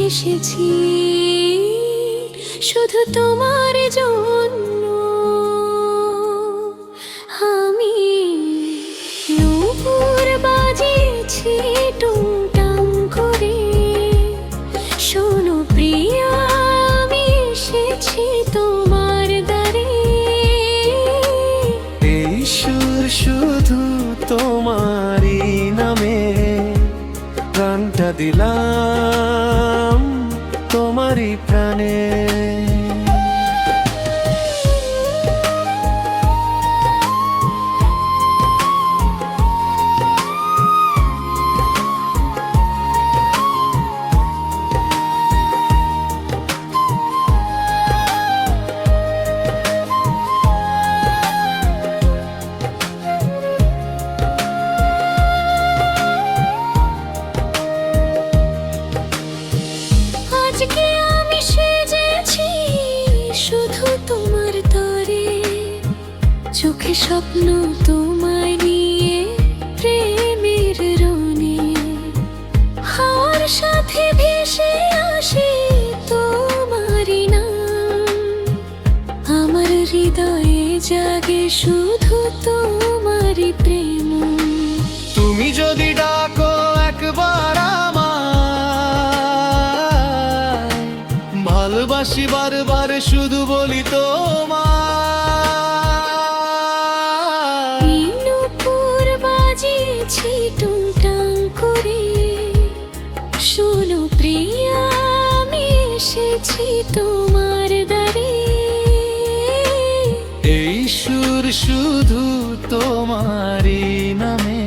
এসেছি শুধু তোমার জন্য। আমি নূপুর বাজিয়েছি টুংটাং করে, শোনো প্রিয়া আমি এসেছি তোমার দ্বারে। এই সুর শুধু তোমারই নামে, প্রাণটা দিলাম তোমারই প্রাণে। আজকে আমি সেজেছি শুধু তোমার তরে, চোখে স্বপ্ন তোমায় নিয়ে প্রেমের রনে। হাওয়ার সাথে ভেসে আসে তোমারই নাম, আমার হৃদয়ে জাগে শুধু তোমারই প্রেম। তুমি যদি ডাকো একবার আমায়, ভালোবাসি বারবার শুধু বলি তোমায়। নূপুর বাজিয়েছি টুংটাং করে, শোনো প্রিয়া আমি এসেছি তোমার দ্বারে। এই সুর শুধু তোমারই নামে,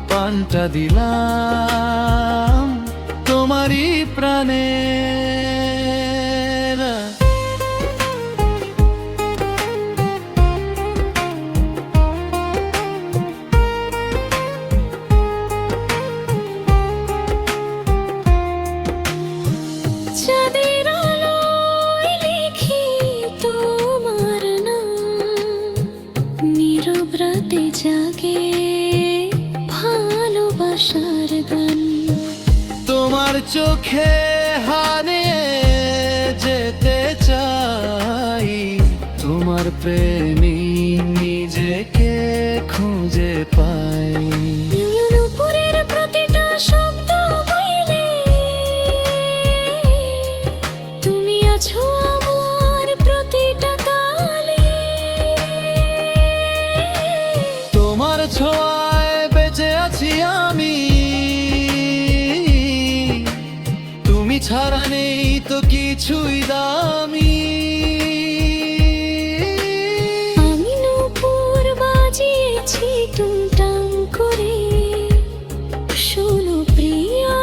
প্রাণটা দিলাম তোমারই প্রাণে। চাঁদের আলোয় লিখি তোমার নাম, নীরব রাতে জাগে ভালোবাসার গান। তোমার চোখে হানে যেতে চাই, তোমার প্রেমী নিজেকে খুঁজে পাই। নূপুরের প্রতিটা শব্দ বইলে তুমি আছো আমার প্রতিটা তালে। তোমার ছোঁয়ায় বেঁচে আছি আমি, তুমি ছাড়া নেই তো কিছুই দামি। আমি নূপুর বাজিয়েছি টুংটাং করে, শোনো প্রিয়া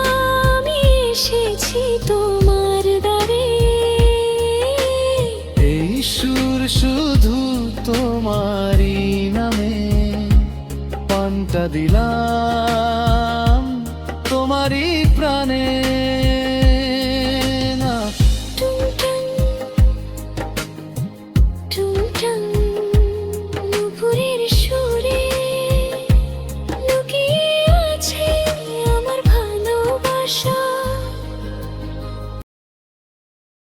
আমি এসেছি তোমার দ্বারে। এই সুর শুধু তোমারই নামে, প্রাণটা দিলাম তোমারই প্রাণে। টুংটাং টুংটাং নূপুরের সুরে লুকিয়ে আছে আমার ভালোবাসা।